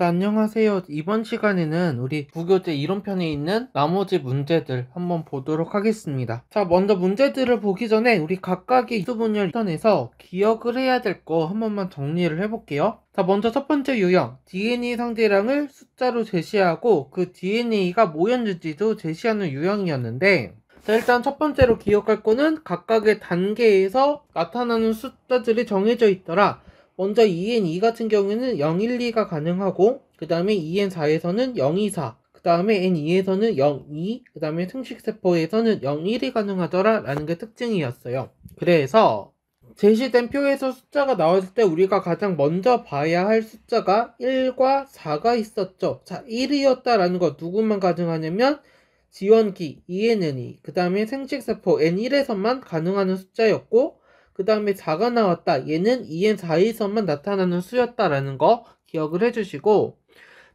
자, 안녕하세요. 이번 시간에는 우리 부교재 이론편에 있는 나머지 문제들 한번 보도록 하겠습니다. 자, 먼저 문제들을 보기 전에 우리 각각의 수분열 선에서 기억을 해야 될 거 한 번만 정리를 해볼게요. 자, 먼저 첫 번째 유형, DNA 상대량을 숫자로 제시하고 그 DNA가 뭐였는지도 제시하는 유형이었는데, 자, 일단 첫 번째로 기억할 거는 각각의 단계에서 나타나는 숫자들이 정해져 있더라. 먼저 2N2 같은 경우에는 0, 1, 2가 가능하고, 그 다음에 2N4에서는 0, 2, 4, 그 다음에 N2에서는 0, 2, 그 다음에 승식세포에서는 0, 1이 가능하더라 라는 게 특징이었어요. 그래서 제시된 표에서 숫자가 나왔을 때 우리가 가장 먼저 봐야 할 숫자가 1과 4가 있었죠. 자, 1이었다라는 거 누구만 가능하냐면 지원기 ENN이, 그 다음에 생식세포 N1에서만 가능한 숫자였고, 그 다음에 4가 나왔다. 얘는 EN4에서만 나타나는 수였다라는 거 기억을 해주시고,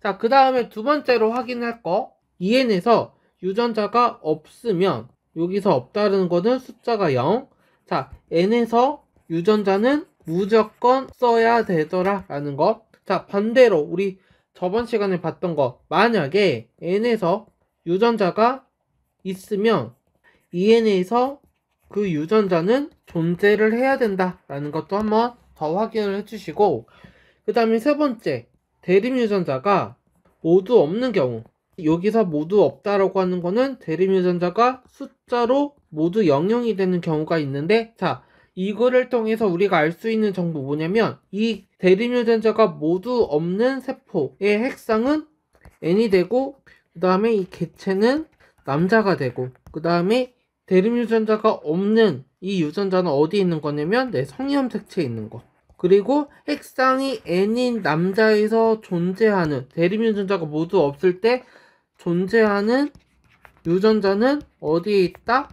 자, 그 다음에 두 번째로 확인할 거, EN에서 유전자가 없으면 여기서 없다는 거는 숫자가 0. 자, N에서 유전자는 무조건 써야 되더라 라는 거. 자, 반대로 우리 저번 시간에 봤던 거, 만약에 N에서 유전자가 있으면 EN에서 그 유전자는 존재를 해야 된다라는 것도 한번 더 확인을 해주시고, 그 다음에 세 번째, 대립 유전자가 모두 없는 경우, 여기서 모두 없다라고 하는 거는 대립 유전자가 숫자로 모두 00이 되는 경우가 있는데, 자, 이거를 통해서 우리가 알 수 있는 정보 뭐냐면, 이 대립 유전자가 모두 없는 세포의 핵상은 N이 되고, 그 다음에 이 개체는 남자가 되고, 그 다음에 대립 유전자가 없는 이 유전자는 어디 있는 거냐면 성염색체에 있는 거. 그리고 핵상이 N인 남자에서 존재하는, 대립 유전자가 모두 없을 때 존재하는 유전자는 어디에 있다?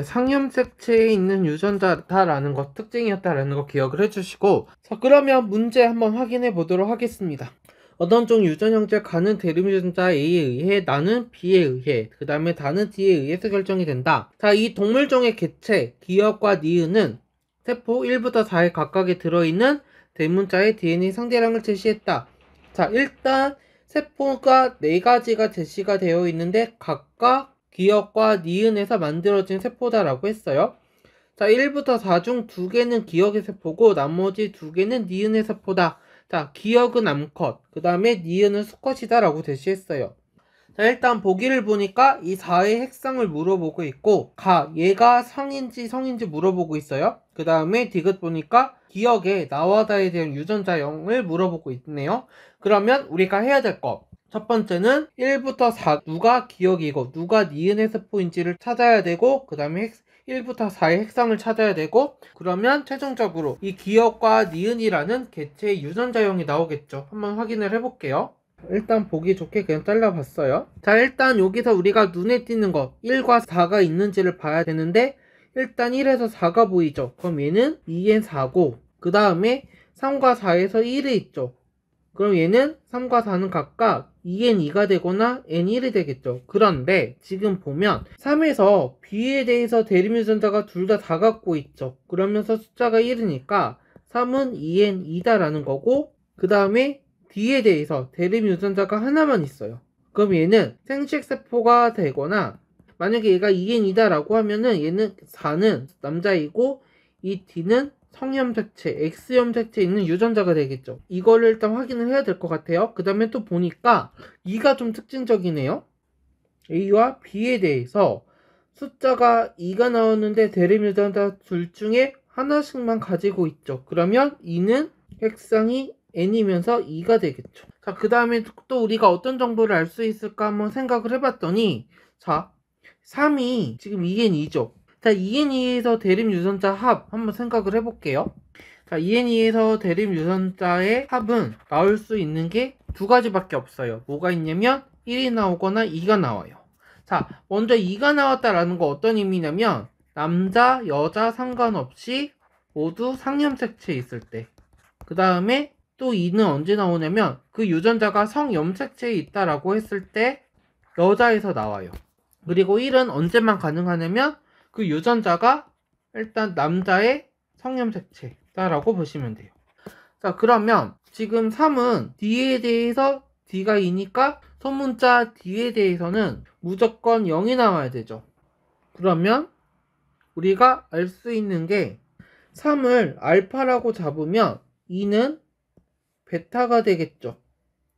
상염색체에 있는 유전자다라는 것, 특징이었다라는 거 기억을 해주시고, 자, 그러면 문제 한번 확인해 보도록 하겠습니다. 어떤 종 유전 형태 가는 대립 유전자 A에 의해 나는 B에 의해, 그 다음에 나는 D에 의해서 결정이 된다. 자, 이 동물종의 개체 기억과 니은은 세포 1부터 4에 각각에 들어있는 대문자의 DNA 상대량을 제시했다. 자, 일단 세포가 4가지가 제시가 되어 있는데 각각 기억과 니은에서 만들어진 세포다라고 했어요. 자, 1부터 4 중 2개는 기억의 세포고 나머지 2개는 니은의 세포다. 자, 기억은 암컷, 그 다음에 니은은 수컷이다 라고 제시했어요. 자, 일단 보기를 보니까 이 4의 핵상을 물어보고 있고, 얘가 상인지 성인지 물어보고 있어요. 그 다음에 디귿 보니까 기억에 나와다에 대한 유전자형을 물어보고 있네요. 그러면 우리가 해야 될 거, 첫 번째는 1부터 4 누가 기억이고 누가 니은의 세포인지를 찾아야 되고, 그 다음에 1부터 4의 핵상을 찾아야 되고, 그러면 최종적으로 이 기억과 니은이라는 개체의 유전자형이 나오겠죠. 한번 확인을 해볼게요. 일단 보기 좋게 그냥 잘라봤어요. 자, 일단 여기서 우리가 눈에 띄는 거 1과 4가 있는지를 봐야 되는데, 일단 1에서 4가 보이죠. 그럼 얘는 2N4고, 그 다음에 3과 4에서 1이 있죠. 그럼 얘는 3과 4는 각각 EN2가 되거나 N1이 되겠죠. 그런데 지금 보면 3에서 B에 대해서 대립 유전자가 둘 다 갖고 있죠. 그러면서 숫자가 1이니까 3은 EN2다라는 거고, 그 다음에 D에 대해서 대립 유전자가 하나만 있어요. 그럼 얘는 생식세포가 되거나, 만약에 얘가 EN2다라고 하면은 얘는 4는 남자이고 이 D는 성염색체, X염색체에 있는 유전자가 되겠죠. 이거를 일단 확인을 해야 될 것 같아요. 그 다음에 또 보니까 2가 좀 특징적이네요. A와 B에 대해서 숫자가 2가 나왔는데 대립 유전자 둘 중에 하나씩만 가지고 있죠. 그러면 2는 핵상이 N이면서 2가 되겠죠. 자, 그 다음에 또 우리가 어떤 정보를 알 수 있을까 한번 생각을 해봤더니, 자, 3이 지금 2N2죠. 자, EN2에서 대립 유전자 합 한번 생각을 해볼게요. 자, EN2에서 대립 유전자의 합은 나올 수 있는 게 2가지밖에 없어요. 뭐가 있냐면 1이 나오거나 2가 나와요. 자, 먼저 2가 나왔다라는 거 어떤 의미냐면 남자, 여자 상관없이 모두 상염색체에 있을 때, 그 다음에 또 2는 언제 나오냐면 그 유전자가 성염색체에 있다라고 했을 때 여자에서 나와요. 그리고 1은 언제만 가능하냐면 그 유전자가 일단 남자의 성염색체다라고 보시면 돼요. 자, 그러면 지금 3은 D에 대해서 D가 2니까 소문자 D에 대해서는 무조건 0이 나와야 되죠. 그러면 우리가 알 수 있는 게 3을 알파라고 잡으면 2는 베타가 되겠죠.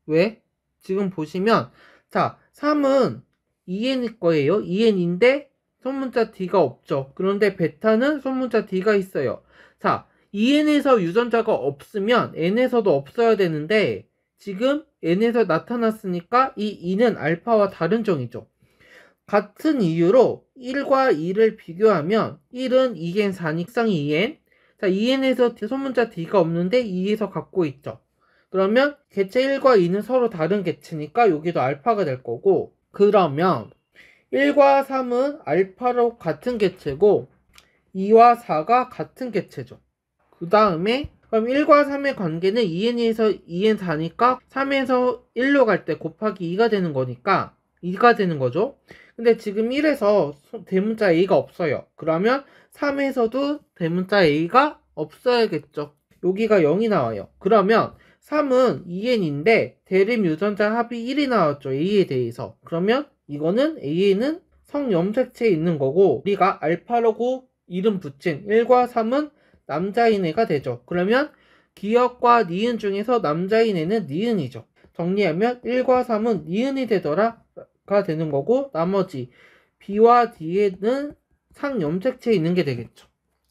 왜? 지금 보시면 자 3은 2n일 거예요. 2n인데 소문자 D가 없죠. 그런데 베타는 소문자 D가 있어요. 자 2n에서 유전자가 없으면 n에서도 없어야 되는데 지금 n에서 나타났으니까 이 2는 알파와 다른 종이죠. 같은 이유로 1과 2를 비교하면 1은 2n 4니까 2n. 자 2n에서 소문자 D가 없는데 2에서 갖고 있죠. 그러면 개체 1과 2는 서로 다른 개체니까 여기도 알파가 될 거고, 그러면 1과 3은 알파로 같은 개체고 2와 4가 같은 개체죠. 그 다음에 그럼 1과 3의 관계는 2n에서 2n 4니까 3에서 1로 갈 때 곱하기 2가 되는 거니까 2가 되는 거죠. 근데 지금 1에서 대문자 a가 없어요. 그러면 3에서도 대문자 a가 없어야겠죠. 여기가 0이 나와요. 그러면 3은 2n인데 대립 유전자 합이 1이 나왔죠. a에 대해서. 그러면 이거는 a에는 성염색체에 있는 거고 우리가 알파라고 이름 붙인 1과 3은 남자인 애가 되죠. 그러면 기역과 니은 중에서 남자인 애는 니은이죠. 정리하면 1과 3은 니은이 되더라가 되는 거고 나머지 B와 D에는 상염색체에 있는 게 되겠죠.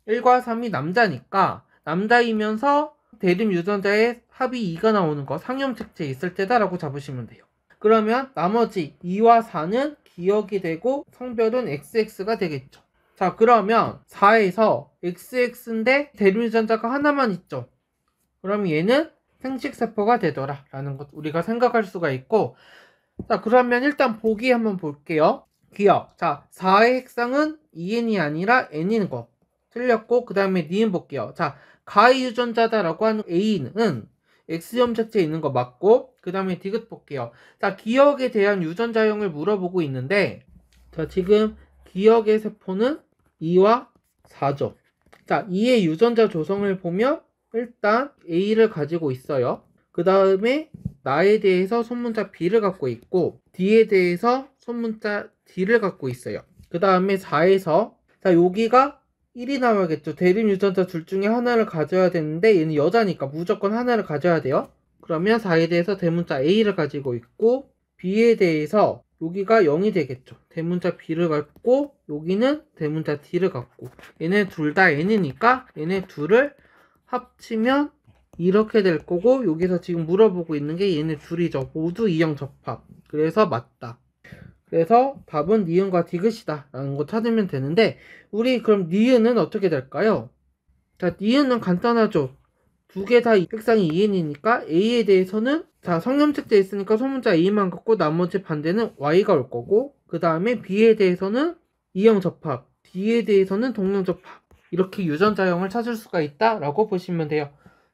1과 3이 남자니까 남자이면서 대립 유전자의 합이 2가 나오는 거 상염색체에 있을 때다 라고 잡으시면 돼요. 그러면 나머지 2와 4는 기역이 되고 성별은 XX가 되겠죠. 자 그러면 4에서 XX인데 대립 유전자가 하나만 있죠. 그럼 얘는 생식세포가 되더라 라는 것 우리가 생각할 수가 있고, 자 그러면 일단 보기 한번 볼게요. 기억. 자 4의 핵상은 2n이 아니라 n인 거 틀렸고, 그 다음에 니은 볼게요. 자 가해 유전자다 라고 하는 A는 X염색체에 있는 거 맞고, 그 다음에 디귿 볼게요. 자 기억에 대한 유전자형을 물어보고 있는데 자 지금 기억의 세포는 2와 4죠. 자 2의 유전자 조성을 보면 일단 A를 가지고 있어요. 그 다음에 나에 대해서 소문자 B를 갖고 있고 D에 대해서 소문자 D를 갖고 있어요. 그 다음에 4에서 자 여기가 1이 나와야겠죠. 대립 유전자 둘 중에 하나를 가져야 되는데 얘는 여자니까 무조건 하나를 가져야 돼요. 그러면 4에 대해서 대문자 A를 가지고 있고 B에 대해서 여기가 0이 되겠죠. 대문자 B를 갖고 여기는 대문자 D를 갖고 얘네 둘 다 N이니까 얘네 둘을 합치면 이렇게 될 거고, 여기서 지금 물어보고 있는 게 얘네 둘이죠. 모두 이형 접합. 그래서 맞다. 그래서 답은 니은과 디귿이다 라는 거 찾으면 되는데 우리 그럼 니은은 어떻게 될까요? 자 니은은 간단하죠. 두 개 다 핵상이 2n이니까 A에 대해서는 자 성염색체 있으니까 소문자 A만 갖고 나머지 반대는 Y가 올 거고, 그 다음에 B에 대해서는 이형 접합, D에 대해서는 동형 접합, 이렇게 유전자형을 찾을 수가 있다 라고 보시면 돼요.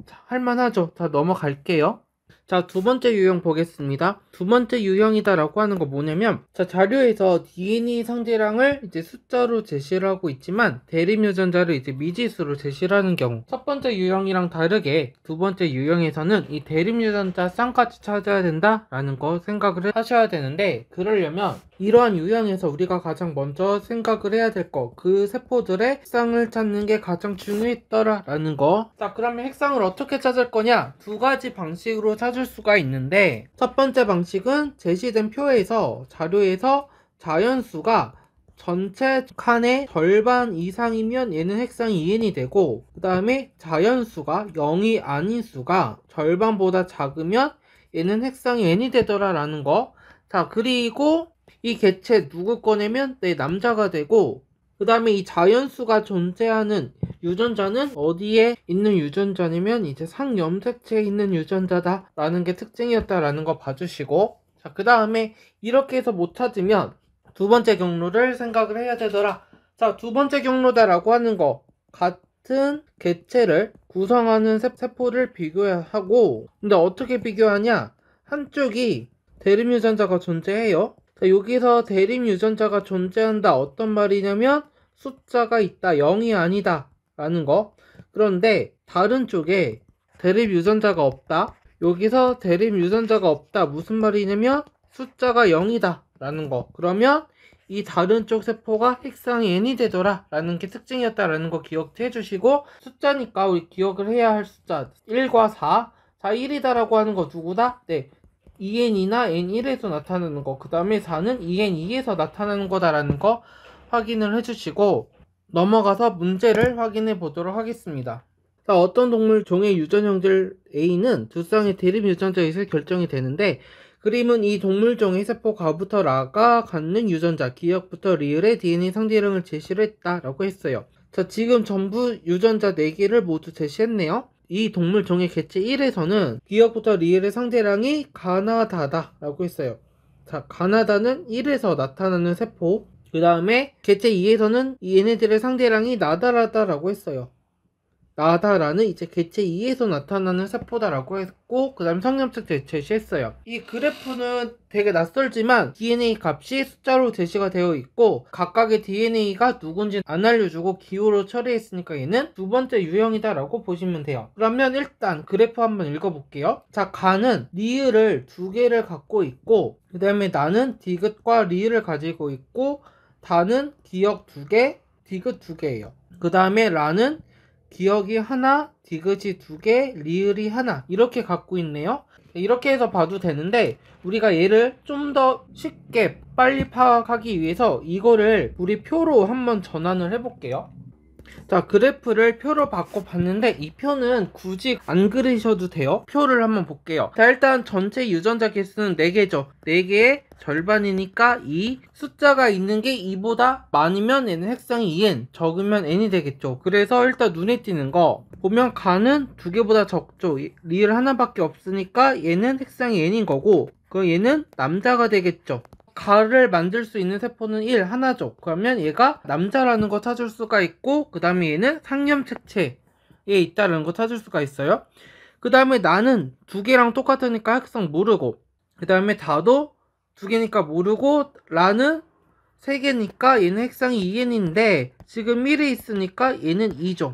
자, 할만하죠. 자 넘어갈게요. 자 두 번째 유형 보겠습니다. 두 번째 유형이다 라고 하는 거 뭐냐면, 자 자료에서 DNA 상대량을 이제 숫자로 제시를 하고 있지만 대립 유전자를 이제 미지수로 제시를 하는 경우, 첫 번째 유형이랑 다르게 두 번째 유형에서는 이 대립 유전자 쌍까지 찾아야 된다 라는 거 생각을 하셔야 되는데, 그러려면 이러한 유형에서 우리가 가장 먼저 생각을 해야 될 거, 그 세포들의 핵상을 찾는 게 가장 중요했더라 라는 거. 자 그러면 핵상을 어떻게 찾을 거냐, 두 가지 방식으로 찾을 수가 있는데, 첫 번째 방식은 제시된 표에서 자료에서 자연수가 전체 칸의 절반 이상이면 얘는 핵상이 2n이 되고, 그 다음에 자연수가 0이 아닌 수가 절반보다 작으면 얘는 핵상이 n이 되더라 라는 거. 자 그리고 이 개체 누구 꺼내면 내 남자가 되고, 그 다음에 이 자연수가 존재하는 유전자는 어디에 있는 유전자냐면 이제 상염색체에 있는 유전자다 라는 게 특징이었다라는 거 봐주시고, 자 그 다음에 이렇게 해서 못 찾으면 두 번째 경로를 생각을 해야 되더라. 자 두 번째 경로다 라고 하는 거, 같은 개체를 구성하는 세포를 비교하고, 근데 어떻게 비교하냐, 한쪽이 대립 유전자가 존재해요. 자, 여기서 대립 유전자가 존재한다 어떤 말이냐면 숫자가 있다, 0이 아니다 라는 거. 그런데 다른 쪽에 대립 유전자가 없다, 여기서 대립 유전자가 없다. 무슨 말이냐면 숫자가 0이다 라는 거. 그러면 이 다른 쪽 세포가 핵상이 n이 되더라 라는 게 특징이었다라는 거 기억해 주시고, 숫자니까 우리 기억을 해야 할 숫자 1과 4. 자, 1이다 라고 하는 거 누구다? 네, 2n이나 n1에서 나타나는 거. 그 다음에 4는 2n2에서 나타나는 거다라는 거 확인을 해주시고 넘어가서 문제를 확인해 보도록 하겠습니다. 자, 어떤 동물 종의 유전 형질 A는 두 쌍의 대립 유전자에 의해서 결정이 되는데, 그림은 이 동물종의 세포 가부터 라가 갖는 유전자, 기역부터 리을의 DNA 상대령을 제시를 했다라고 했어요. 자, 지금 전부 유전자 4개를 모두 제시했네요. 이 동물종의 개체 1에서는 기역부터 리을의 상대량이 가나다다 라고 했어요. 자, 가나다는 1에서 나타나는 세포. 그 다음에 개체 2에서는 얘네들의 상대량이 나다라다 라고 했어요. 나다라는 이제 개체 2에서 나타나는 세포다라고 했고, 그 다음 성염색 제시했어요. 이 그래프는 되게 낯설지만 DNA 값이 숫자로 제시가 되어 있고, 각각의 DNA가 누군지 안 알려주고 기호로 처리했으니까 얘는 두 번째 유형이다 라고 보시면 돼요. 그러면 일단 그래프 한번 읽어볼게요. 자, 가는 리을을 2개를 갖고 있고, 그 다음에 나는 디귿과 리을을 가지고 있고, 다는 기역 2개, 디귿 2개예요. 그 다음에 라는 기역이 하나, 디귿이 2개, 리을이 하나, 이렇게 갖고 있네요. 이렇게 해서 봐도 되는데, 우리가 얘를 좀 더 쉽게 빨리 파악하기 위해서 이거를 우리 표로 한번 전환을 해볼게요. 자, 그래프를 표로 바꿔 봤는데 이 표는 굳이 안 그리셔도 돼요. 표를 한번 볼게요. 자, 일단 전체 유전자 개수는 4개죠. 4개의 절반이니까 2. 숫자가 있는 게 2보다 많으면 얘는 핵상이 2n, 적으면 n이 되겠죠. 그래서 일단 눈에 띄는 거 보면 가는 2개보다 적죠. 리을 하나밖에 없으니까 얘는 핵상이 n인 거고, 그럼 얘는 남자가 되겠죠. 가를 만들 수 있는 세포는 1, 하나죠. 그러면 얘가 남자라는 거 찾을 수가 있고, 그 다음에 얘는 상염색체에 있다는 거 찾을 수가 있어요. 그 다음에 나는 2개랑 똑같으니까 핵성 모르고, 그 다음에 다도 2개니까 모르고, 라는 3개니까 얘는 핵상이 2n인데 지금 1이 있으니까 얘는 2죠.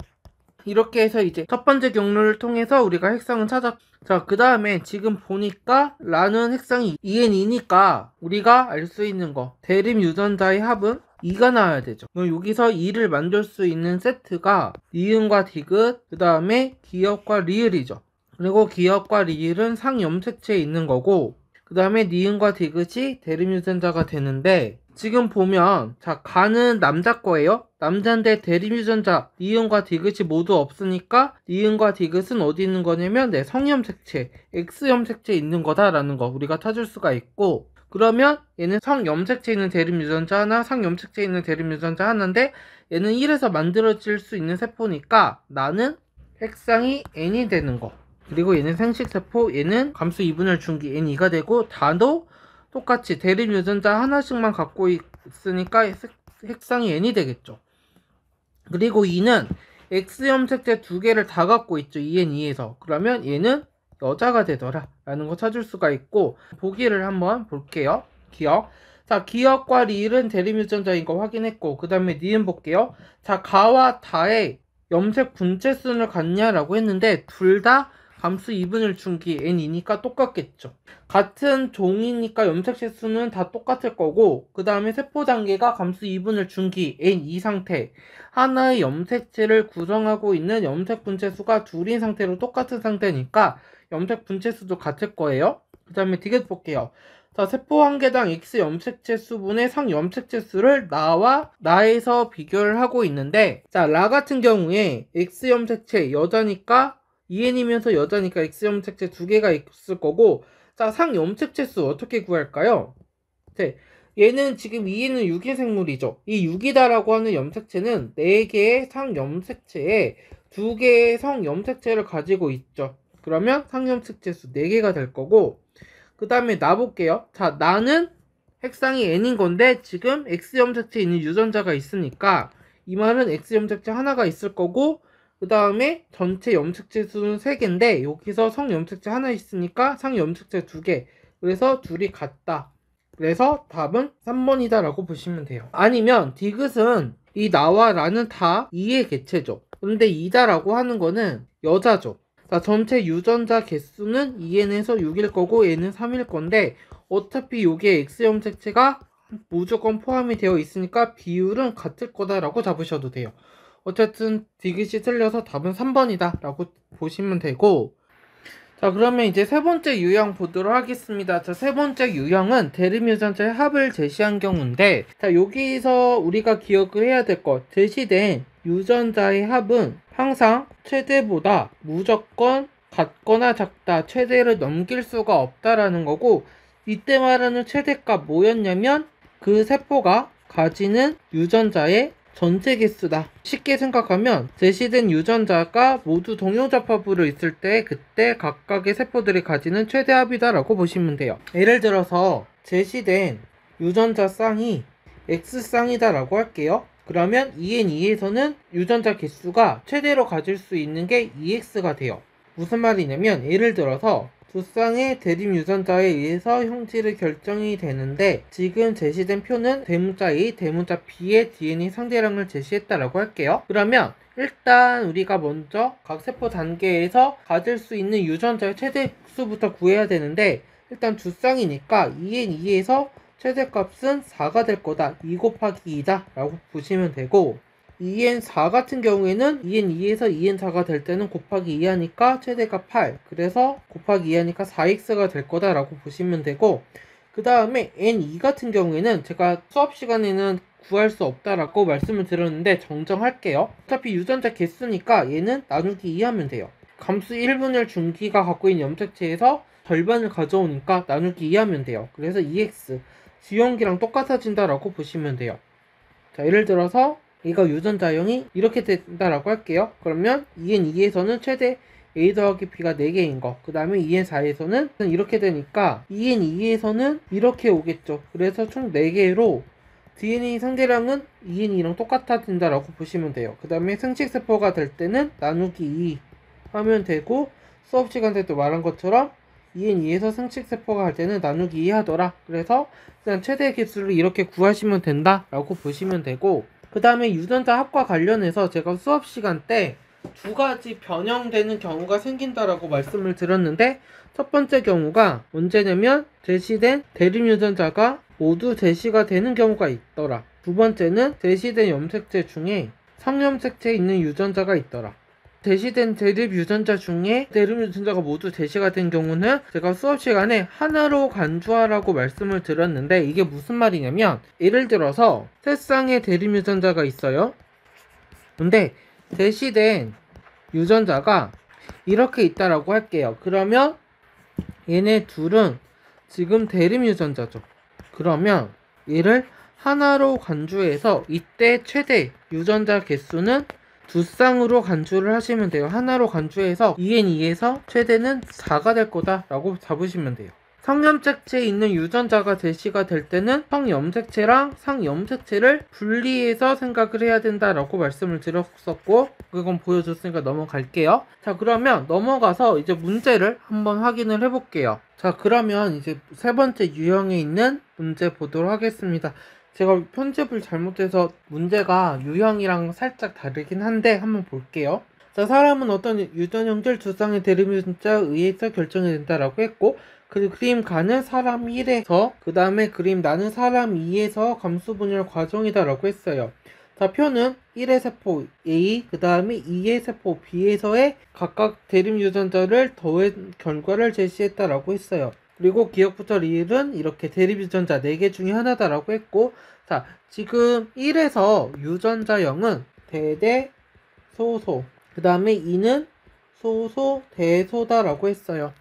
이렇게 해서 이제 첫 번째 경로를 통해서 우리가 핵상을 찾았. 자, 그 다음에 지금 보니까 라는 핵상이 2n이니까 우리가 알 수 있는 거, 대립 유전자의 합은 2가 나와야 되죠. 그럼 여기서 2를 만들 수 있는 세트가 니은과 디귿, 그 다음에 기역과 리을이죠. 그리고 기역과 리을은 상염색체에 있는 거고, 그 다음에 니은과 디귿이 대립 유전자가 되는데, 지금 보면 자, 가는 남자 거예요. 남자인데 대립 유전자 니은과 디귿이 모두 없으니까 니은과 디귿은 어디 있는 거냐면 성염색체, X염색체에 있는 거다라는 거 우리가 찾을 수가 있고, 그러면 얘는 성염색체에 있는 대립 유전자 하나, 상염색체에 있는 대립 유전자 하나인데 얘는 1에서 만들어질 수 있는 세포니까 나는 핵상이 n이 되는 거. 그리고 얘는 생식세포, 얘는 감수 2분의 중기 n2가 되고, 다도 똑같이 대립 유전자 하나씩만 갖고 있으니까 핵상이 n이 되겠죠. 그리고 2는 X염색체 2개를 다 갖고 있죠. 2n2에서. 그러면 얘는 여자가 되더라 라는 거 찾을 수가 있고, 보기를 한번 볼게요. 기역. 자, 기역과 리을은 대립 유전자인 거 확인했고, 그 다음에 니은 볼게요. 자, 가와 다의 염색 분체수를 갖냐라고 했는데 둘 다 감수 2분의 중기 n이니까 똑같겠죠. 같은 종이니까 염색체 수는 다 똑같을 거고, 그 다음에 세포 단계가 감수 2분의 중기 n2 상태, 하나의 염색체를 구성하고 있는 염색 분체 수가 둘인 상태로 똑같은 상태니까 염색 분체 수도 같을 거예요. 그 다음에 디귿 볼게요. 자, 세포 한 개당 X 염색체 수분의 상 염색체 수를 나와 나에서 비교를 하고 있는데, 자, 라 같은 경우에 X 염색체 여자니까 2n이면서 여자니까 X 염색체 2개가 있을 거고, 자, 상 염색체 수 어떻게 구할까요? 네, 얘는 지금 2n은 유기 생물이죠. 이 유기다라고 하는 염색체는 4개의 상 염색체에 2개의 성 염색체를 가지고 있죠. 그러면 상 염색체 수 4개가 될 거고, 그 다음에 나 볼게요. 자, 나는 핵상이 n인 건데 지금 X 염색체에 있는 유전자가 있으니까 이 말은 X 염색체 하나가 있을 거고, 그 다음에 전체 염색체 수는 3개인데 여기서 성 염색체 하나 있으니까 상 염색체 2개. 그래서 둘이 같다. 그래서 답은 3번이다 라고 보시면 돼요. 아니면 디귿은 이 나와 라는 다 2의 개체죠. 근데 2다라고 하는 거는 여자죠. 전체 유전자 개수는 2n에서 6일 거고 얘는 3일 건데 어차피 요게 X 염색체가 무조건 포함이 되어 있으니까 비율은 같을 거다라고 잡으셔도 돼요. 어쨌든 디귿이 틀려서 답은 3번이다 라고 보시면 되고, 자 그러면 이제 세 번째 유형 보도록 하겠습니다. 자 세 번째 유형은 대립 유전자의 합을 제시한 경우인데, 자 여기서 우리가 기억을 해야 될 것, 제시된 유전자의 합은 항상 최대보다 무조건 같거나 작다, 최대를 넘길 수가 없다라는 거고, 이때 말하는 최대값 뭐였냐면 그 세포가 가지는 유전자의 전체 개수다. 쉽게 생각하면 제시된 유전자가 모두 동형접합으로 있을 때 그때 각각의 세포들이 가지는 최대 합이다 라고 보시면 돼요. 예를 들어서 제시된 유전자 쌍이 X쌍이다 라고 할게요. 그러면 2n2에서는 유전자 개수가 최대로 가질 수 있는 게 2x가 돼요. 무슨 말이냐면 예를 들어서 두 쌍의 대립 유전자에 의해서 형질이 결정이 되는데, 지금 제시된 표는 대문자 A, 대문자 B의 DNA 상대량을 제시했다라고 할게요. 그러면 일단 우리가 먼저 각 세포 단계에서 가질 수 있는 유전자의 최대 수부터 구해야 되는데, 일단 두 쌍이니까 2n2에서 최대값은 4가 될 거다. 2 곱하기 2다 라고 보시면 되고, 2n4 같은 경우에는 2n2에서 2n4가 될 때는 곱하기 2 하니까 최대가 8, 그래서 곱하기 2 하니까 4x가 될 거다 라고 보시면 되고, 그 다음에 n2 같은 경우에는 제가 수업 시간에는 구할 수 없다라고 말씀을 드렸는데 정정할게요. 어차피 유전자 개수니까 얘는 나누기 2 하면 돼요. 감수 1분의 중기가 갖고 있는 염색체에서 절반을 가져오니까 나누기 2 하면 돼요. 그래서 2x 지형기랑 똑같아진다라고 보시면 돼요. 자 예를 들어서 이거 유전자형이 이렇게 된다라고 할게요. 그러면 2n2에서는 최대 a 더하기 b가 4개인 거, 그 다음에 2n4에서는 이렇게 되니까 2n2에서는 이렇게 오겠죠. 그래서 총 4개로 DNA 상대량은 2n2랑 똑같아진다라고 보시면 돼요. 그 다음에 생식세포가 될 때는 나누기 2 하면 되고, 수업 시간 때도 말한 것처럼 2n2에서 생식세포가 할 때는 나누기 2 하더라. 그래서 그냥 최대 개수를 이렇게 구하시면 된다라고 보시면 되고, 그 다음에 유전자 합과 관련해서 제가 수업 시간 때 두 가지 변형되는 경우가 생긴다라고 말씀을 드렸는데, 첫 번째 경우가 언제냐면 제시된 대립 유전자가 모두 제시가 되는 경우가 있더라. 두 번째는 제시된 염색체 중에 성염색체에 있는 유전자가 있더라. 제시된 대립 유전자 중에 대립 유전자가 모두 제시가 된 경우는 제가 수업 시간에 하나로 간주하라고 말씀을 드렸는데, 이게 무슨 말이냐면 예를 들어서 세 쌍의 대립 유전자가 있어요. 근데 제시된 유전자가 이렇게 있다라고 할게요. 그러면 얘네 둘은 지금 대립 유전자죠. 그러면 얘를 하나로 간주해서 이때 최대 유전자 개수는 두 쌍으로 간주를 하시면 돼요. 하나로 간주해서 2n2에서 최대는 4가 될 거다 라고 잡으시면 돼요. 성염색체에 있는 유전자가 제시가 될 때는 성염색체랑 상염색체를 분리해서 생각을 해야 된다라고 말씀을 드렸었고, 그건 보여줬으니까 넘어갈게요. 자 그러면 넘어가서 이제 문제를 한번 확인을 해볼게요. 자 그러면 이제 세 번째 유형에 있는 문제 보도록 하겠습니다. 제가 편집을 잘못해서 문제가 유형이랑 살짝 다르긴 한데 한번 볼게요. 자 사람은 어떤 유전형질 두 쌍의 대립 유전자에 의해서 결정이 된다라고 했고, 그 그림 가는 사람 1에서 그 다음에 그림 나는 사람 2에서 감수 분열 과정이다 라고 했어요. 자 표는 1의 세포 A 그 다음에 2의 세포 B에서의 각각 대립 유전자를 더한 결과를 제시했다 라고 했어요. 그리고 기억부터 리을은 이렇게 대립 유전자 4개 중에 하나다 라고 했고, 자 지금 1에서 유전자 0은 대대 소소, 그 다음에 2는 소소 대소다 라고 했어요.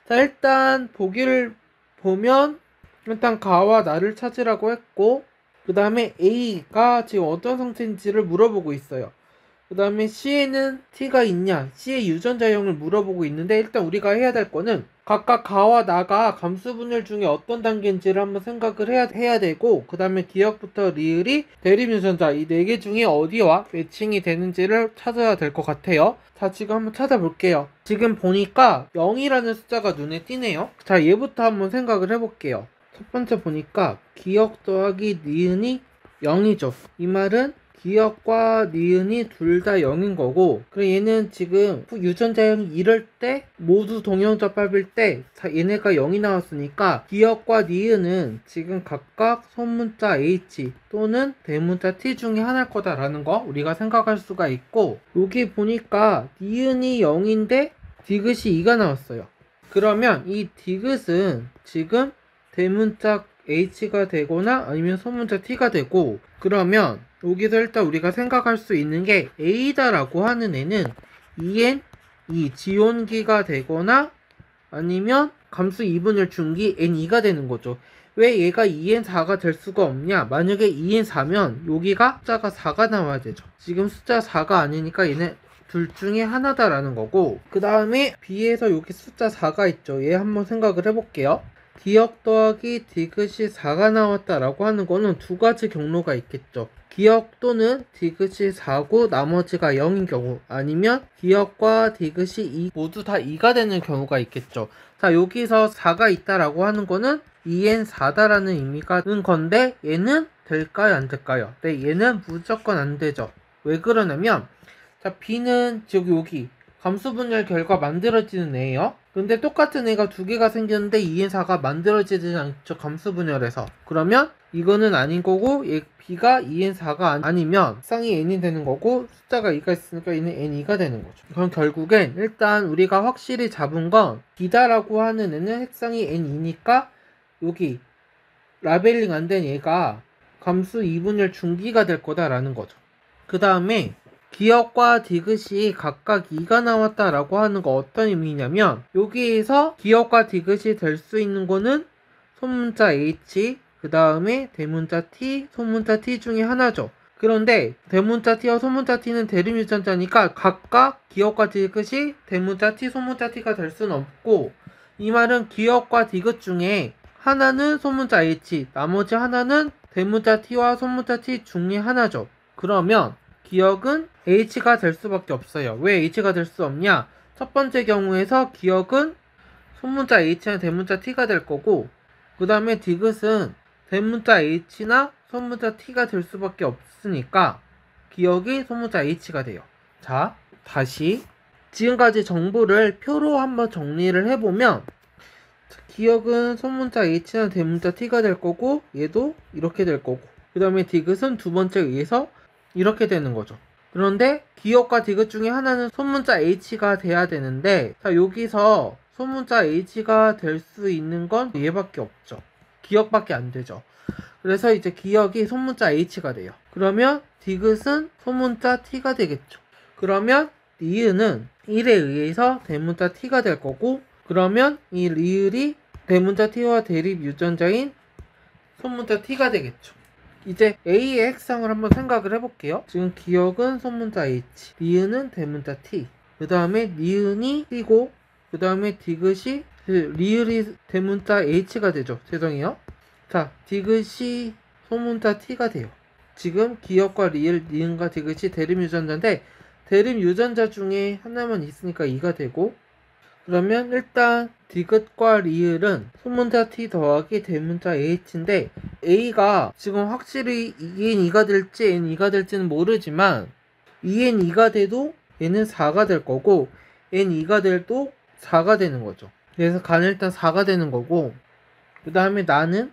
자 일단 보기를 보면 일단 가와 나를 찾으라고 했고, 그 다음에 A가 지금 어떤 상태인지를 물어보고 있어요. 그 다음에 C에는 T가 있냐, C의 유전자형을 물어보고 있는데, 일단 우리가 해야 될 거는 각각 가와 나가 감수 분열 중에 어떤 단계인지를 한번 생각을 해야 되고, 그 다음에 기억부터 리을이 대립 유전자 이 4개 중에 어디와 매칭이 되는지를 찾아야 될 것 같아요. 자 지금 한번 찾아볼게요. 지금 보니까 0이라는 숫자가 눈에 띄네요. 자 얘부터 한번 생각을 해볼게요. 첫 번째 보니까 기억 더하기 니은이 0이죠. 이 말은 기억과 니은이 둘 다 0인 거고, 그리고 얘는 지금 유전자형 이럴 때 모두 동형접합일 때 얘네가 0이 나왔으니까 기억과 니은은 지금 각각 소문자 H 또는 대문자 T 중에 하나일 거다라는 거 우리가 생각할 수가 있고, 여기 보니까 니은이 0인데 디귿이 2가 나왔어요. 그러면 이 디귿은 지금 대문자 H가 되거나 아니면 소문자 T가 되고, 그러면 여기서 일단 우리가 생각할 수 있는 게 A다라고 하는 애는 EN2 지온기가 되거나 아니면 감수 2분열 중기 N2가 되는 거죠. 왜 얘가 EN4가 될 수가 없냐? 만약에 EN4면 여기가 숫자가 4가 나와야 되죠. 지금 숫자 4가 아니니까 얘는 둘 중에 하나다라는 거고, 그 다음에 B에서 여기 숫자 4가 있죠. 얘 한번 생각을 해볼게요. 기억 더하기 디귿이 4가 나왔다라고 하는 거는 두 가지 경로가 있겠죠. 기억 또는 디귿이 4고 나머지가 0인 경우, 아니면 기억과 디귿이 모두 다 2가 되는 경우가 있겠죠. 자, 여기서 4가 있다라고 하는 거는 EN4다라는 의미가 는 건데, 얘는 될까요 안 될까요? 네, 얘는 무조건 안 되죠. 왜 그러냐면, 자, B는 지금 여기 감수분열 결과 만들어지는 애예요. 근데 똑같은 애가 두 개가 생겼는데 EN4가 만들어지지 않죠, 감수분열에서. 그러면 이거는 아닌 거고, 얘 B가 EN4가 아니면 쌍이 N이 되는 거고, 숫자가 2가 있으니까 얘는 N2가 되는 거죠. 그럼 결국엔 일단 우리가 확실히 잡은 건 B다라고 하는 애는 핵상이 N2니까 여기 라벨링 안 된 얘가 감수 2분열 중기가 될 거다라는 거죠. 그 다음에 기억과 디귿이 각각 2가 나왔다라고 하는 거 어떤 의미냐면, 여기에서 기억과 디귿이 될 수 있는 거는 소문자 H, 그 다음에 대문자 T, 소문자 T 중에 하나죠. 그런데 대문자 T와 소문자 T는 대립 유전자니까 각각 기억과 디귿이 대문자 T, 소문자 T가 될 수는 없고, 이 말은 기억과 디귿 중에 하나는 소문자 H, 나머지 하나는 대문자 T와 소문자 T 중에 하나죠. 그러면 기억은 H가 될 수밖에 없어요. 왜 H가 될 수 없냐? 첫 번째 경우에서 기억은 소문자 H나 대문자 T가 될 거고, 그 다음에 디귿은 대문자 H나 소문자 T가 될 수밖에 없으니까 기억이 소문자 H가 돼요. 자, 다시 지금까지 정보를 표로 한번 정리를 해보면, 기억은 소문자 H나 대문자 T가 될 거고, 얘도 이렇게 될 거고, 그 다음에 디귿은 두 번째 의해서 이렇게 되는 거죠. 그런데 기억과 디귿 중에 하나는 소문자 H가 돼야 되는데, 자, 여기서 소문자 H가 될 수 있는 건 얘밖에 없죠. 기억밖에 안 되죠. 그래서 이제 기억이 소문자 H가 돼요. 그러면 디귿은 소문자 T가 되겠죠. 그러면 니은은 1에 의해서 대문자 T가 될 거고, 그러면 이 리을이 대문자 T와 대립 유전자인 소문자 T가 되겠죠. 이제 A의 핵상을 한번 생각을 해볼게요. 지금 기억은 소문자 H, 니은은 대문자 T, 그 다음에 니은이 T고, 그 다음에 디귿이 리을이 대문자 H가 되죠. 죄송해요. 자, 디귿이 소문자 T가 돼요. 지금 기억과 리을, 니은과 디귿이 대립 유전자인데, 대립 유전자 중에 하나만 있으니까 2가 되고, 그러면 일단 디귿과 리을은 소문자 T 더하기 대문자 H인데, A가 지금 확실히 EN2가 될지 N2가 될지는 모르지만 EN2가 돼도 얘는 4가 될 거고, N2가 돼도 4가 되는 거죠. 그래서 간은 일단 4가 되는 거고, 그 다음에 나는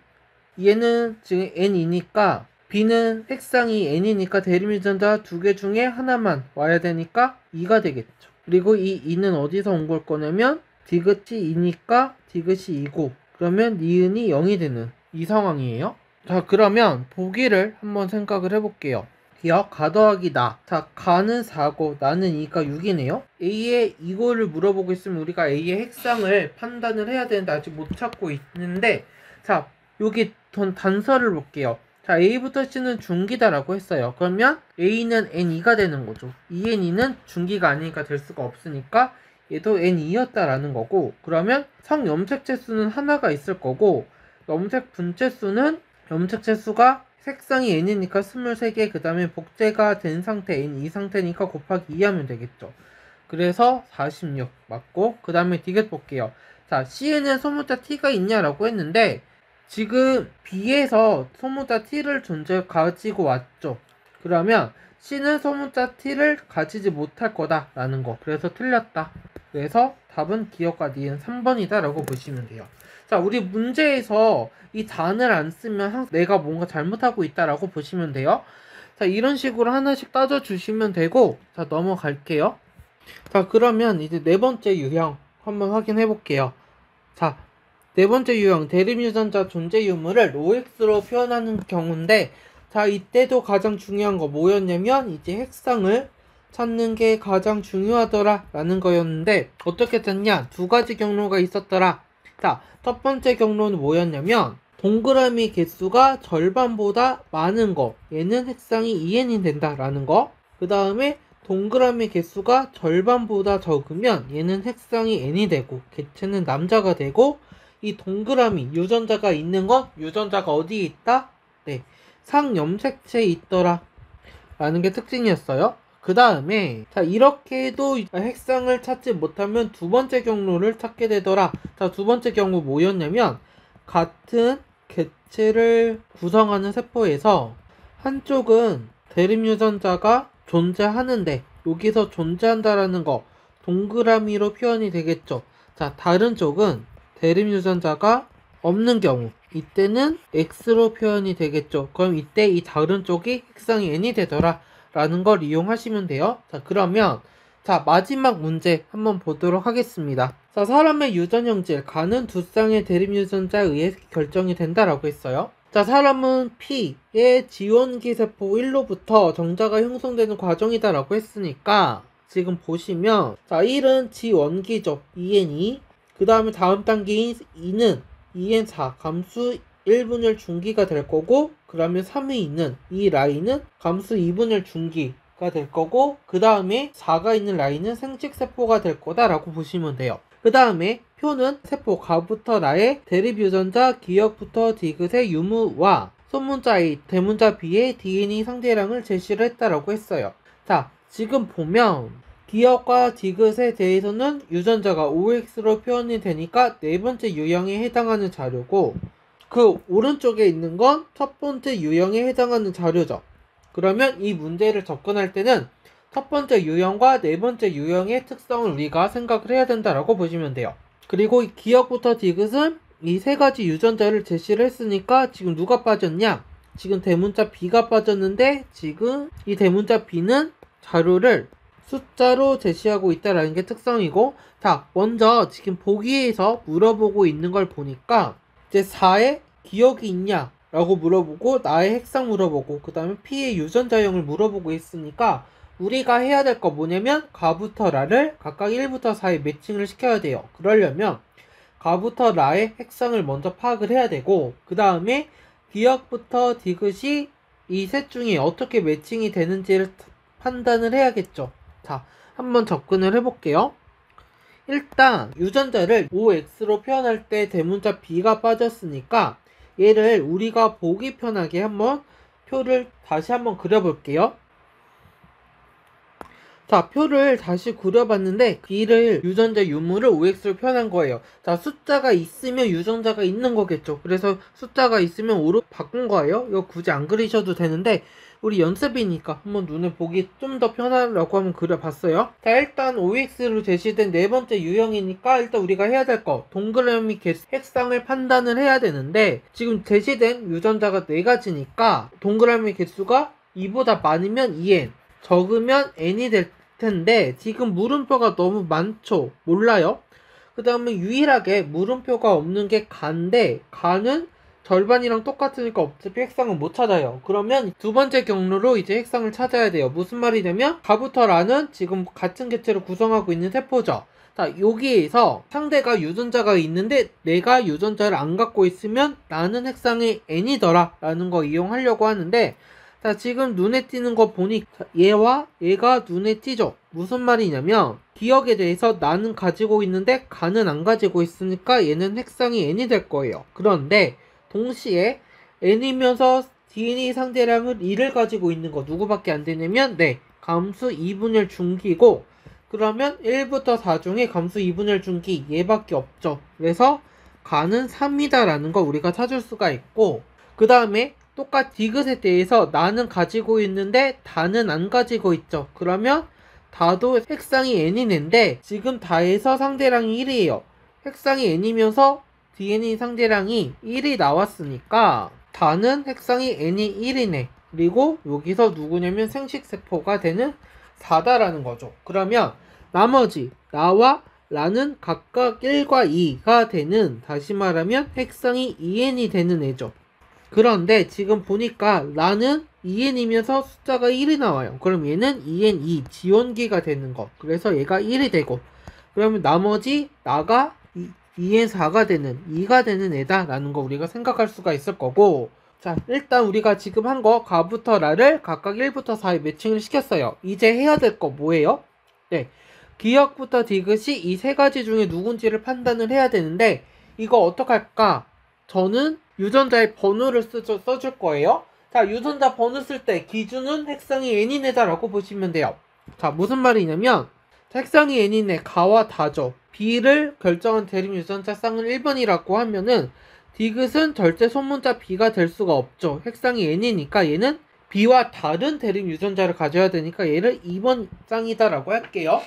얘는 지금 N이니까 B는 핵상이 N이니까 대립유전자 두 개 중에 하나만 와야 되니까 2가 되겠죠. 그리고 이 2는 어디서 온 걸 거냐면 디귿이 2니까 디귿이 2고, 그러면 니은이 0이 되는 이 상황이에요. 자, 그러면 보기를 한번 생각을 해볼게요. 기억 가 더하기 나. 자, 가는 4고 나는 2가 6이네요. A의 이거를 물어보고 있으면 우리가 A의 핵상을 판단을 해야 되는데 아직 못 찾고 있는데, 자, 여기 단서를 볼게요. 자, A부터 C는 중기다라고 했어요. 그러면 A는 N2가 되는 거죠. EN2는 중기가 아니니까 될 수가 없으니까 얘도 N2였다라는 거고, 그러면 성염색체 수는 하나가 있을 거고, 염색 분체 수는 염색체 수가 색상이 N이니까 23개, 그 다음에 복제가 된 상태 N2 상태니까 곱하기 2 하면 되겠죠. 그래서 46 맞고, 그 다음에 디귿 볼게요. 자, C에는 소문자 T가 있냐라고 했는데, 지금 B에서 소문자 T를 가지고 왔죠. 그러면 C는 소문자 T를 가지지 못할 거다 라는 거. 그래서 틀렸다. 그래서 답은 기억과 니은 3번이다 라고 보시면 돼요. 자, 우리 문제에서 이 단을 안 쓰면 항상 내가 뭔가 잘못하고 있다 라고 보시면 돼요. 자, 이런 식으로 하나씩 따져주시면 되고, 자, 넘어갈게요. 자, 그러면 이제 네 번째 유형 한번 확인해 볼게요. 자, 네 번째 유형, 대립유전자 존재 유무를 OX로 표현하는 경우인데, 자, 이때도 가장 중요한 거 뭐였냐면, 이제 핵상을 찾는 게 가장 중요하더라 라는 거였는데, 어떻게 됐냐? 두 가지 경로가 있었더라. 자, 첫 번째 경로는 뭐였냐면, 동그라미 개수가 절반보다 많은 거, 얘는 핵상이 2n이 된다 라는 거. 그 다음에 동그라미 개수가 절반보다 적으면 얘는 핵상이 n이 되고, 개체는 남자가 되고, 이 동그라미 유전자가 있는 건 유전자가 어디에 있다? 네, 상염색체에 있더라 라는 게 특징이었어요. 그 다음에 자, 이렇게 해도 핵상을 찾지 못하면 두 번째 경로를 찾게 되더라. 자, 두 번째 경우 뭐였냐면, 같은 개체를 구성하는 세포에서 한쪽은 대립유전자가 존재하는데, 여기서 존재한다라는 거 동그라미로 표현이 되겠죠. 자, 다른 쪽은 대립유전자가 없는 경우, 이때는 X로 표현이 되겠죠. 그럼 이때 이 다른 쪽이 핵상이 N이 되더라 라는 걸 이용하시면 돼요. 자, 그러면 자, 마지막 문제 한번 보도록 하겠습니다. 자, 사람의 유전형질 가는 두 쌍의 대립유전자에 의해 결정이 된다라고 했어요. 자, 사람은 P의 지원기 세포 1로부터 정자가 형성되는 과정이다라고 했으니까 지금 보시면, 자, 1은 지원기죠. 2N2. 그 다음에 다음 단계인 2는 2N4 감수 1분열 중기가 될 거고, 그러면 3이 있는 이 라인은 감수 2분열 중기가 될 거고, 그 다음에 4가 있는 라인은 생식세포가 될 거다라고 보시면 돼요. 그 다음에 표는 세포 가부터 라의 대립유전자 기역부터 디귿의 유무와 소문자 A, 대문자 B의 DNA 상대량을 제시를 했다라고 했어요. 자, 지금 보면 기역과 디귿에 대해서는 유전자가 OX로 표현이 되니까 네 번째 유형에 해당하는 자료고, 그 오른쪽에 있는 건 첫 번째 유형에 해당하는 자료죠. 그러면 이 문제를 접근할 때는 첫 번째 유형과 네 번째 유형의 특성을 우리가 생각을 해야 된다라고 보시면 돼요. 그리고 이 기역부터 디귿은 이 세 가지 유전자를 제시를 했으니까 지금 누가 빠졌냐? 지금 대문자 B가 빠졌는데, 지금 이 대문자 B는 자료를 숫자로 제시하고 있다라는 게 특성이고, 자, 먼저 지금 보기에서 물어보고 있는 걸 보니까 이제 4에 기억이 있냐 라고 물어보고, 나의 핵상 물어보고, 그 다음에 P의 유전자형을 물어보고 있으니까 우리가 해야 될 거 뭐냐면 가부터 라를 각각 1부터 4에 매칭을 시켜야 돼요. 그러려면 가부터 라의 핵상을 먼저 파악을 해야 되고, 그 다음에 기역부터 디귿이 이 셋 중에 어떻게 매칭이 되는지를 판단을 해야겠죠. 자, 한번 접근을 해볼게요. 일단 유전자를 OX로 표현할 때 대문자 B가 빠졌으니까 얘를 우리가 보기 편하게 한번 표를 다시 한번 그려볼게요. 자, 표를 다시 그려봤는데 B를 유전자 유무를 OX로 표현한 거예요. 자, 숫자가 있으면 유전자가 있는 거겠죠. 그래서 숫자가 있으면 O로 바꾼 거예요. 이거 굳이 안 그리셔도 되는데 우리 연습이니까 한번 눈에 보기 좀 더 편하려고 한번 그려봤어요. 자, 일단 OX로 제시된 네 번째 유형이니까 일단 우리가 해야 될 거 동그라미 개수 핵상을 판단을 해야 되는데, 지금 제시된 유전자가 네 가지니까 동그라미 개수가 2보다 많으면 2n, 적으면 n이 될 텐데 지금 물음표가 너무 많죠. 몰라요. 그 다음에 유일하게 물음표가 없는 게 가인데, 가는 절반이랑 똑같으니까 어차피 핵상은 못 찾아요. 그러면 두 번째 경로로 이제 핵상을 찾아야 돼요. 무슨 말이 되면 가부터 라는 지금 같은 개체를 구성하고 있는 세포죠. 자, 여기에서 상대가 유전자가 있는데 내가 유전자를 안 갖고 있으면 나는 핵상이 n이더라 라는 거 이용하려고 하는데, 자, 지금 눈에 띄는 거 보니 얘와 얘가 눈에 띄죠. 무슨 말이냐면 기억에 대해서 나는 가지고 있는데 가는 안 가지고 있으니까 얘는 핵상이 n이 될 거예요. 그런데 동시에 n이면서 DNA 상대량을 2를 가지고 있는 거 누구밖에 안 되냐면 감수 2분열 중기고, 그러면 1부터 4 중에 감수 2분열 중기 얘밖에 없죠. 그래서 가는 3이다 라는 거 우리가 찾을 수가 있고, 그 다음에 똑같이 디귿에 대해서 나는 가지고 있는데 다는 안 가지고 있죠. 그러면 다도 핵상이 n인데 지금 다에서 상대량이 1이에요. 핵상이 n이면서 dn이 상대량이 1이 나왔으니까 다는 핵상이 n이 1이네. 그리고 여기서 누구냐면 생식세포가 되는 4다라는 거죠. 그러면 나머지 나와 라는 각각 1과 2가 되는, 다시 말하면 핵상이 2n이 되는 애죠. 그런데 지금 보니까 라는 2n이면서 숫자가 1이 나와요. 그럼 얘는 2n2 지원기가 되는 거. 그래서 얘가 1이 되고, 그러면 나머지 나가 2n4가 되는 2가 되는 애다 라는 거 우리가 생각할 수가 있을 거고, 자 일단 우리가 지금 한 거 가부터 라를 각각 1부터 4에 매칭을 시켰어요. 이제 해야 될 거 뭐예요? 네, 기역부터 디귿이 이 세 가지 중에 누군지를 판단을 해야 되는데, 이거 어떡할까? 저는 유전자의 번호를 써줄 거예요. 자, 유전자 번호 쓸 때 기준은 핵상이 n이네다 라고 보시면 돼요. 자, 무슨 말이냐면 핵상이 n이네 가와 다죠. b를 결정한 대립 유전자 쌍은 1번이라고 하면은 디귿은 절대 소문자 b가 될 수가 없죠. 핵상이 n이니까 얘는 b와 다른 대립 유전자를 가져야 되니까 얘를 2번 쌍이다 라고 할게요.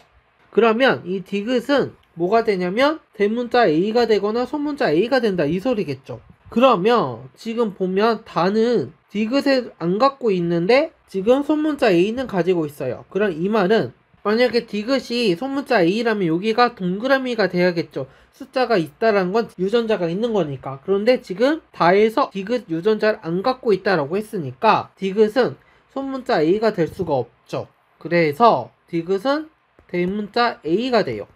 그러면 이 디귿은 뭐가 되냐면 대문자 a가 되거나 소문자 a가 된다 이 소리겠죠. 그러면 지금 보면 다는 디귿을 안 갖고 있는데 지금 소문자 a는 가지고 있어요. 그럼 이 말은 만약에 디귿이 소문자 a라면 여기가 동그라미가 돼야겠죠. 숫자가 있다라는 건 유전자가 있는 거니까. 그런데 지금 다에서 디귿 유전자를 안 갖고 있다라고 했으니까 디귿은 소문자 a가 될 수가 없죠. 그래서 디귿은 대문자 a가 돼요.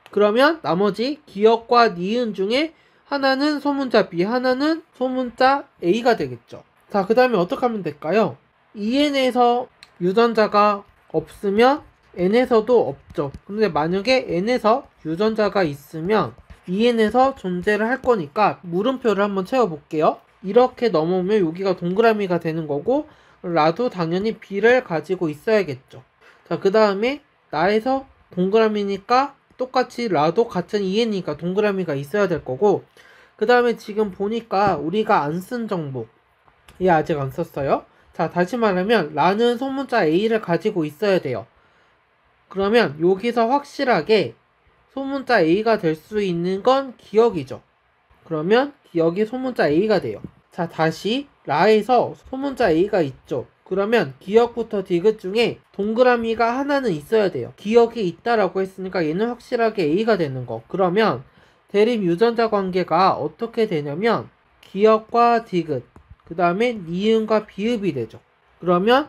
그러면 나머지 기역과 니은 중에 하나는 소문자 b, 하나는 소문자 a가 되겠죠. 자, 그 다음에 어떻게 하면 될까요? 2n에서 유전자가 없으면 n에서도 없죠. 근데 만약에 n에서 유전자가 있으면 2n에서 존재를 할 거니까 물음표를 한번 채워볼게요. 이렇게 넘어오면 여기가 동그라미가 되는 거고 라도 당연히 b를 가지고 있어야겠죠. 자, 그 다음에 나에서 동그라미니까 똑같이 라도 같은 2n이니까 동그라미가 있어야 될 거고, 그 다음에 지금 보니까 우리가 안 쓴 정보, 얘 아직 안 썼어요. 자, 다시 말하면 라는 소문자 a를 가지고 있어야 돼요. 그러면 여기서 확실하게 소문자 a가 될 수 있는 건 기역이죠. 그러면 기역이 소문자 a가 돼요. 자, 다시 라에서 소문자 a가 있죠. 그러면 기역부터 디귿 중에 동그라미가 하나는 있어야 돼요. 기역이 있다라고 했으니까 얘는 확실하게 a가 되는 거. 그러면 대립 유전자 관계가 어떻게 되냐면 기역과 디귿, 그 다음에 니은과 비읍이 되죠. 그러면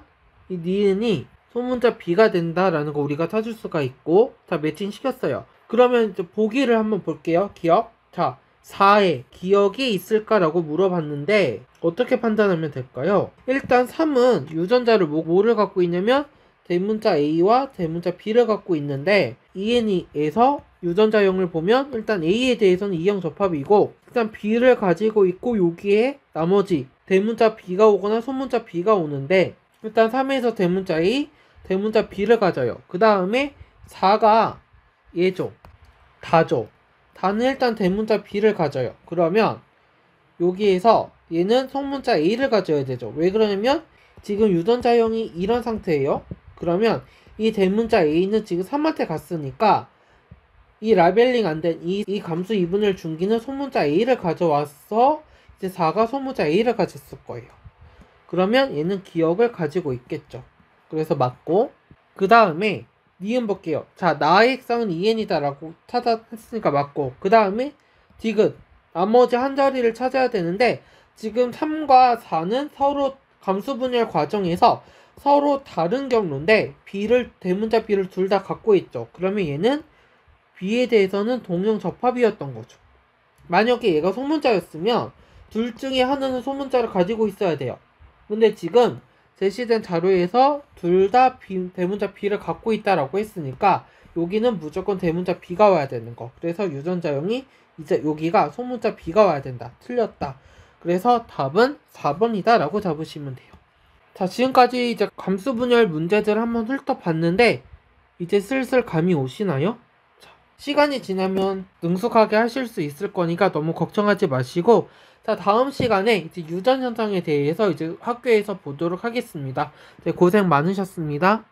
이 니은이 소문자 b가 된다라는 거 우리가 찾을 수가 있고, 자, 매칭 시켰어요. 그러면 이제 보기를 한번 볼게요. 기역. 자, 4에 기역이 있을까라고 물어봤는데 어떻게 판단하면 될까요? 일단 3은 유전자를 뭐를 갖고 있냐면 대문자 a와 대문자 b를 갖고 있는데 2n에서 유전자형을 보면 일단 a에 대해서는 2형 접합이고, 일단 b를 가지고 있고 여기에 나머지 대문자 b가 오거나 소문자 b가 오는데 일단 3에서 대문자 a, 대문자 b를 가져요. 그 다음에 4가 얘죠. 다죠. 다는 일단 대문자 b를 가져요. 그러면 여기에서 얘는 소문자 a를 가져야 되죠. 왜 그러냐면 지금 유전자형이 이런 상태예요. 그러면 이 대문자 a는 지금 3한테 갔으니까 이 라벨링 안 된 이 감수 2분의 중기는 소문자 a를 가져와서 이제 4가 소문자 a를 가졌을 거예요. 그러면 얘는 기역을 가지고 있겠죠. 그래서 맞고, 그 다음에 니은 볼게요. 자, 나의 핵상은 2n이다 라고 찾았으니까 맞고, 그 다음에 디귿 나머지 한 자리를 찾아야 되는데 지금 3과 4는 서로 감수 분열 과정에서 서로 다른 경로인데 대문자 b를 둘 다 갖고 있죠. 그러면 얘는 b에 대해서는 동형 접합이었던 거죠. 만약에 얘가 소문자였으면 둘 중에 하나는 소문자를 가지고 있어야 돼요. 근데 지금 제시된 자료에서 둘 다 대문자 b를 갖고 있다라고 했으니까 여기는 무조건 대문자 b가 와야 되는 거. 그래서 유전자형이 이제 여기가 소문자 b가 와야 된다. 틀렸다. 그래서 답은 4번이다 라고 잡으시면 돼요. 자, 지금까지 이제 감수 분열 문제들 한번 훑어봤는데 이제 슬슬 감이 오시나요? 자, 시간이 지나면 능숙하게 하실 수 있을 거니까 너무 걱정하지 마시고, 자, 다음 시간에 이제 유전 현상에 대해서 이제 학교에서 보도록 하겠습니다. 네, 고생 많으셨습니다.